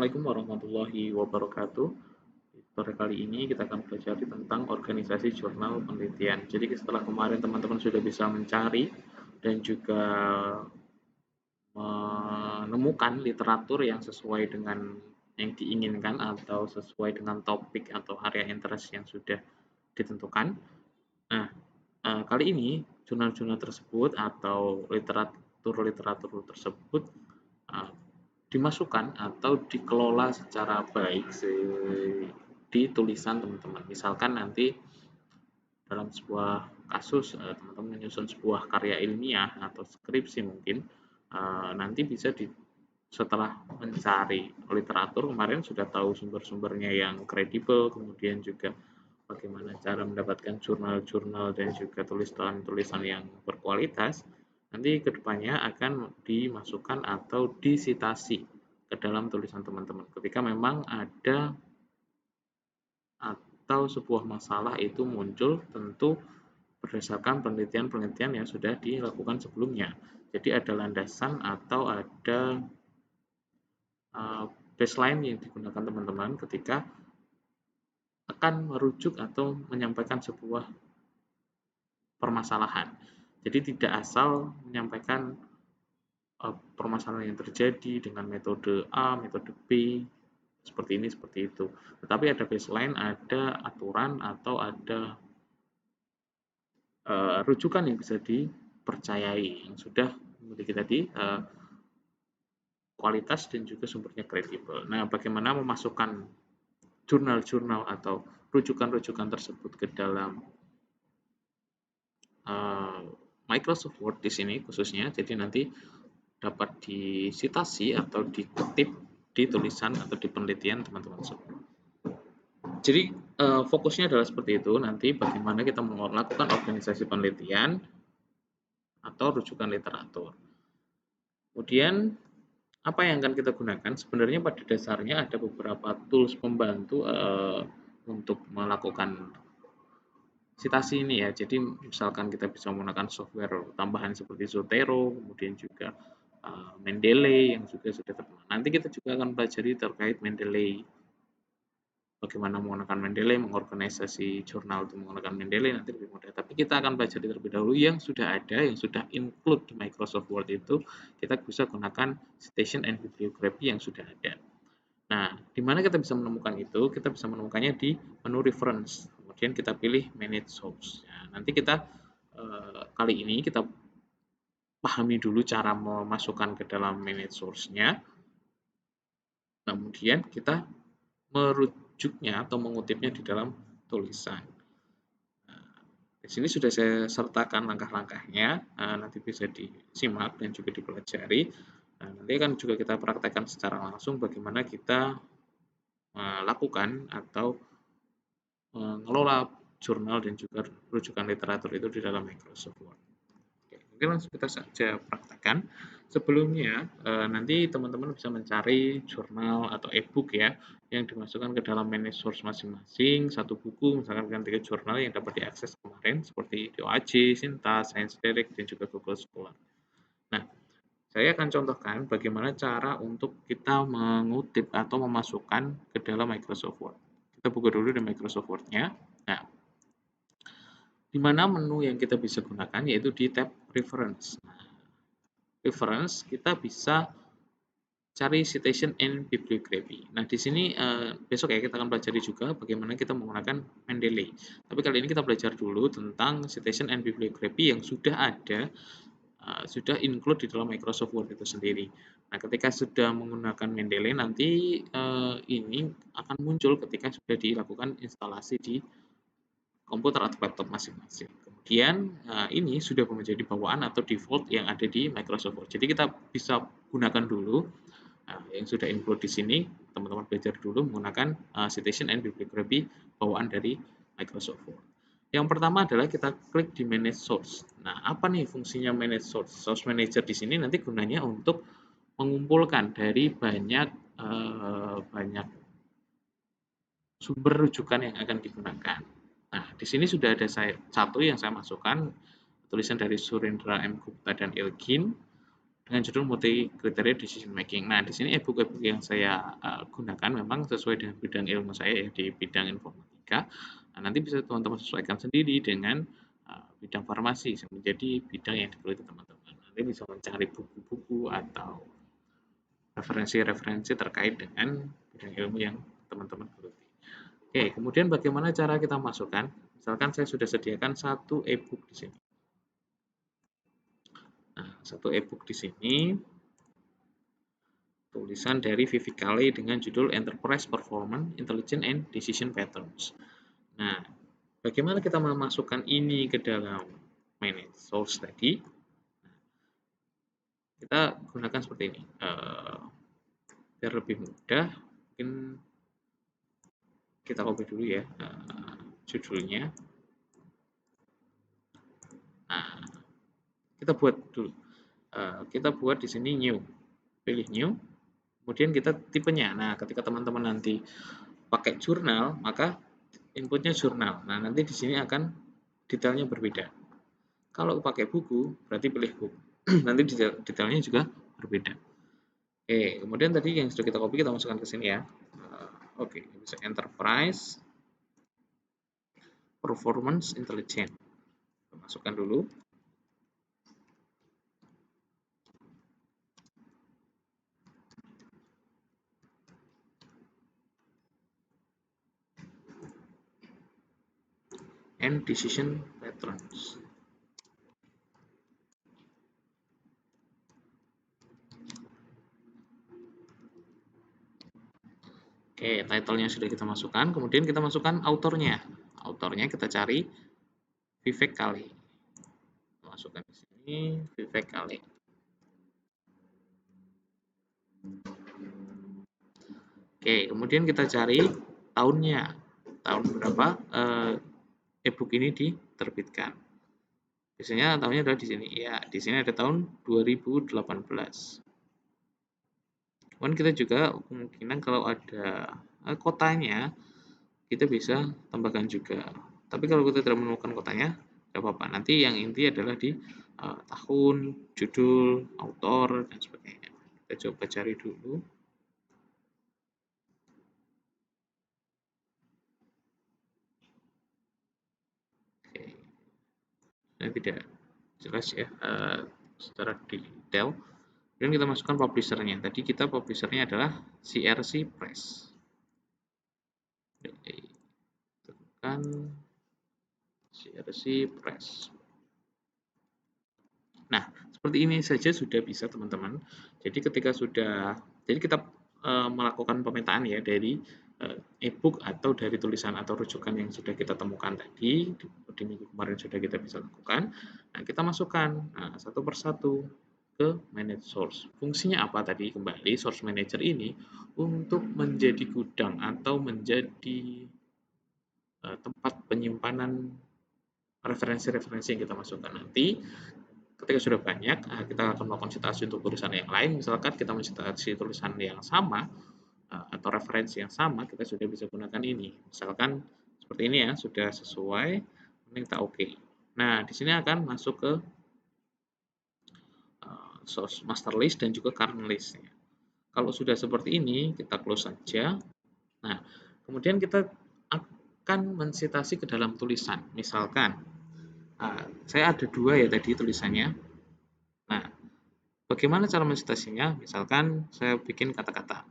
Assalamualaikum warahmatullahi wabarakatuh. Pada kali ini kita akan belajar tentang organisasi jurnal penelitian. Jadi setelah kemarin teman-teman sudah bisa mencari dan juga menemukan literatur yang sesuai dengan yang diinginkan atau sesuai dengan topik atau area interest yang sudah ditentukan. Nah, kali ini jurnal-jurnal tersebut atau literatur tersebut eh, dimasukkan atau dikelola secara baik di tulisan teman-teman. Misalkan nanti dalam sebuah kasus teman-teman menyusun sebuah karya ilmiah atau skripsi mungkin nanti bisa setelah mencari literatur kemarin sudah tahu sumber-sumbernya yang kredibel, kemudian juga bagaimana cara mendapatkan jurnal-jurnal dan juga tulisan-tulisan yang berkualitas, nanti kedepannya akan dimasukkan atau disitasi ke dalam tulisan teman-teman. Ketika memang ada atau sebuah masalah itu muncul tentu berdasarkan penelitian-penelitian yang sudah dilakukan sebelumnya. Jadi ada landasan atau ada baseline yang digunakan teman-teman ketika akan merujuk atau menyampaikan sebuah permasalahan. Jadi tidak asal menyampaikan permasalahan yang terjadi dengan metode A, metode B, seperti ini, seperti itu. Tetapi ada baseline, ada aturan, atau ada rujukan yang bisa dipercayai, yang sudah memiliki tadi kualitas dan juga sumbernya kredibel. Nah, bagaimana memasukkan jurnal-jurnal atau rujukan-rujukan tersebut ke dalam Microsoft Word di sini khususnya, jadi nanti dapat disitasi atau dikutip di tulisan atau di penelitian teman-teman semua. Jadi fokusnya adalah seperti itu, nanti bagaimana kita melakukan organisasi penelitian atau rujukan literatur. Kemudian apa yang akan kita gunakan? Sebenarnya pada dasarnya ada beberapa tools pembantu untuk melakukan citasi ini ya. Jadi misalkan kita bisa menggunakan software tambahan seperti Zotero, kemudian juga Mendeley yang juga sudah terkenal. Nanti kita juga akan pelajari terkait Mendeley. Bagaimana menggunakan Mendeley, mengorganisasi jurnal untuk menggunakan Mendeley nanti lebih mudah. Tapi kita akan pelajari terlebih dahulu yang sudah ada, yang sudah include di Microsoft Word itu, kita bisa gunakan citation and bibliography yang sudah ada. Nah, di mana kita bisa menemukan itu? Kita bisa menemukannya di menu reference. Kemudian kita pilih manage source. Nah, nanti kita kali ini kita pahami dulu cara memasukkan ke dalam manage source-nya. Kemudian kita merujuknya atau mengutipnya di dalam tulisan. Nah, di sini sudah saya sertakan langkah-langkahnya, nanti bisa disimak dan juga dipelajari. Nah, nanti akan juga kita praktekkan secara langsung bagaimana kita melakukan atau mengelola jurnal dan juga rujukan literatur itu di dalam Microsoft Word. Oke, mungkin langsung kita saja praktekkan. Sebelumnya, nanti teman-teman bisa mencari jurnal atau e-book ya, yang dimasukkan ke dalam manage source masing-masing, satu buku, misalkan dengan 3 jurnal yang dapat diakses kemarin, seperti DOAJ, Sintas, Science Direct, dan juga Google Scholar. Nah, saya akan contohkan bagaimana cara untuk kita mengutip atau memasukkan ke dalam Microsoft Word. Kita buka dulu di Microsoft Word-nya. Nah, di mana menu yang kita bisa gunakan yaitu di tab Reference. Reference kita bisa cari citation and bibliography. Nah, di sini besok ya kita akan pelajari juga bagaimana kita menggunakan Mendeley. Tapi kali ini kita belajar dulu tentang citation and bibliography yang sudah ada, sudah include di dalam Microsoft Word itu sendiri. Nah, ketika sudah menggunakan Mendeley nanti ini akan muncul ketika sudah dilakukan instalasi di komputer atau laptop masing-masing. Kemudian ini sudah menjadi bawaan atau default yang ada di Microsoft Word. Jadi kita bisa gunakan dulu yang sudah include di sini. Teman-teman belajar dulu menggunakan citation and bibliography bawaan dari Microsoft Word. Yang pertama adalah kita klik di Manage Source. Nah, apa nih fungsinya Manage Source? Source Manager di sini nanti gunanya untuk mengumpulkan dari banyak sumber rujukan yang akan digunakan. Nah, di sini sudah ada satu yang saya masukkan, tulisan dari Surendra M. Gupta dan Elgin, dengan judul multi kriteria decision making. Nah, di sini e-book yang saya gunakan memang sesuai dengan bidang ilmu saya ya, di bidang informatika. Nah, nanti bisa teman-teman sesuaikan sendiri dengan bidang farmasi menjadi bidang yang digeluti teman-teman. Nanti bisa mencari buku-buku atau referensi-referensi terkait dengan bidang ilmu yang teman-teman geluti. Oke, kemudian bagaimana cara kita masukkan? Misalkan saya sudah sediakan satu e-book di sini. Nah, satu e-book di sini tulisan dari Vivica-Ley dengan judul Enterprise Performance, Intelligence and Decision Patterns. Nah, bagaimana kita memasukkan ini ke dalam manage source tadi? Kita gunakan seperti ini. Biar lebih mudah, mungkin kita copy dulu ya judulnya. Nah, kita buat dulu. Kita buat di sini new. Pilih new. Kemudian kita tipenya. Nah, ketika teman-teman nanti pakai jurnal, maka inputnya jurnal. Nah, nanti di sini akan detailnya berbeda. Kalau pakai buku, berarti pilih buku. Nanti detailnya juga berbeda. Oke, kemudian tadi yang sudah kita copy kita masukkan ke sini ya. Oke, bisa enterprise performance intelligence. Kita masukkan dulu. And decision patterns. Oke, title-nya sudah kita masukkan, kemudian kita masukkan autornya. Autornya kita cari Vivica-Ley. Masukkan di sini Vivica-Ley. Oke, kemudian kita cari tahunnya. Tahun berapa e-book ini diterbitkan. Biasanya tahunnya adalah di sini. Ya, di sini ada tahun 2018. Kemudian kita juga kemungkinan kalau ada kotanya, kita bisa tambahkan juga. Tapi kalau kita tidak menemukan kotanya, tidak apa-apa. Nanti yang inti adalah di tahun, judul, autor, dan sebagainya. Kita coba cari dulu. Oke. Ini tidak jelas ya secara detail. Dan kita masukkan publishernya. Tadi kita publishernya adalah CRC Press. Tekan CRC Press. Nah, seperti ini saja sudah bisa teman-teman. Jadi ketika sudah, jadi kita melakukan pemetaan ya dari e-book atau dari tulisan atau rujukan yang sudah kita temukan tadi di minggu kemarin sudah kita bisa lakukan. Nah, kita masukkan satu persatu ke manage source. Fungsinya apa tadi? Kembali source manager ini untuk menjadi gudang atau menjadi tempat penyimpanan referensi-referensi yang kita masukkan nanti. Ketika sudah banyak, kita akan melakukan citasi untuk tulisan yang lain. Misalkan kita mencitasi tulisan yang sama atau referensi yang sama, kita sudah bisa gunakan ini. Misalkan seperti ini ya, sudah sesuai, ini kita oke. Nah, di sini akan masuk ke source master list dan juga current list. Kalau sudah seperti ini, kita close saja. Nah, kemudian kita akan mensitasi ke dalam tulisan. Misalkan, saya ada dua ya tadi tulisannya. Nah, bagaimana cara mensitasinya? Misalkan saya bikin kata-kata.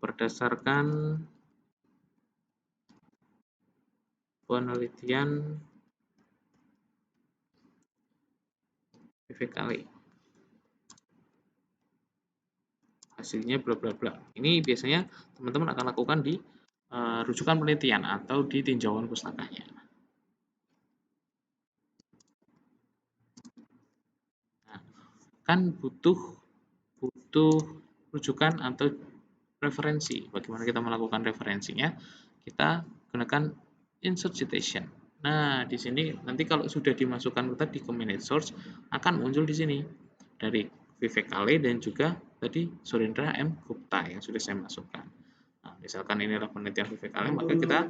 Berdasarkan penelitian Vivica-Ley. Hasilnya bla bla bla. Ini biasanya teman-teman akan lakukan di rujukan penelitian atau di tinjauan pustakanya. Nah, kan butuh rujukan atau referensi. Bagaimana kita melakukan referensinya? Kita gunakan insert citation. Nah, di sini nanti kalau sudah dimasukkan tadi ke manage source akan muncul di sini dari Vivica-Ley dan juga tadi Surendra M. Gupta yang sudah saya masukkan. Nah, misalkan ini adalah penelitian Vivica-Ley, maka kita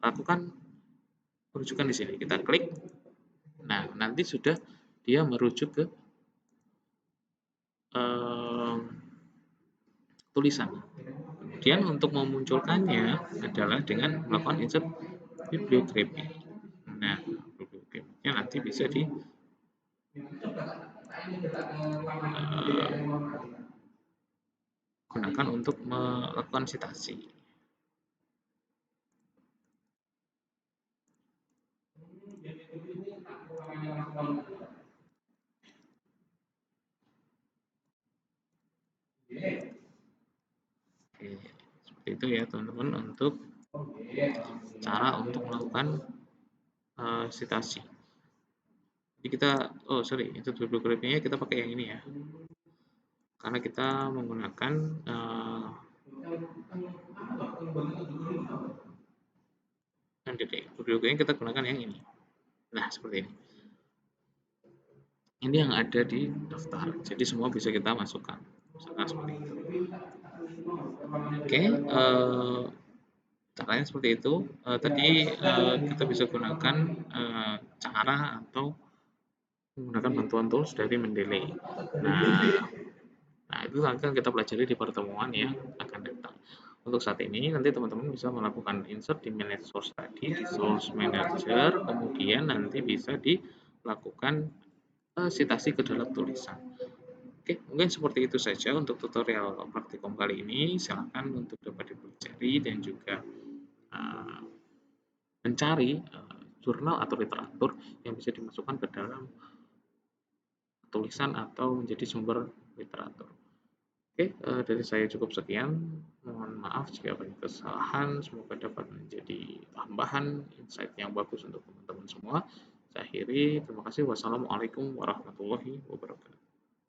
lakukan rujukan di sini. Kita klik. Nah, nanti sudah dia merujuk ke tulisan. Kemudian untuk memunculkannya adalah dengan melakukan insert bibliografi. Nah, bibliografinya nanti bisa digunakan untuk melakukan citasi. Oke, seperti itu ya teman-teman untuk cara untuk melakukan citasi. Jadi kita, itu bibliografinya kita pakai yang ini ya, karena kita menggunakan bibliografinya kita gunakan yang ini. Nah, seperti ini. Ini yang ada di daftar, jadi semua bisa kita masukkan. Misalkan seperti itu. Oke, caranya seperti itu. Tadi kita bisa gunakan cara atau menggunakan bantuan tools dari Mendeley. Nah, itu akan kita pelajari di pertemuan yang akan datang. Untuk saat ini, nanti teman-teman bisa melakukan insert di manage source tadi, di source manager, kemudian nanti bisa dilakukan citasi ke dalam tulisan. Oke, mungkin seperti itu saja untuk tutorial praktikum kali ini. Silakan untuk dapat dipelajari dan juga mencari jurnal atau literatur yang bisa dimasukkan ke dalam tulisan atau menjadi sumber literatur. Oke, dari saya cukup sekian. Mohon maaf jika banyak kesalahan. Semoga dapat menjadi tambahan insight yang bagus untuk teman-teman semua. Saya akhiri. Terima kasih. Wassalamualaikum warahmatullahi wabarakatuh.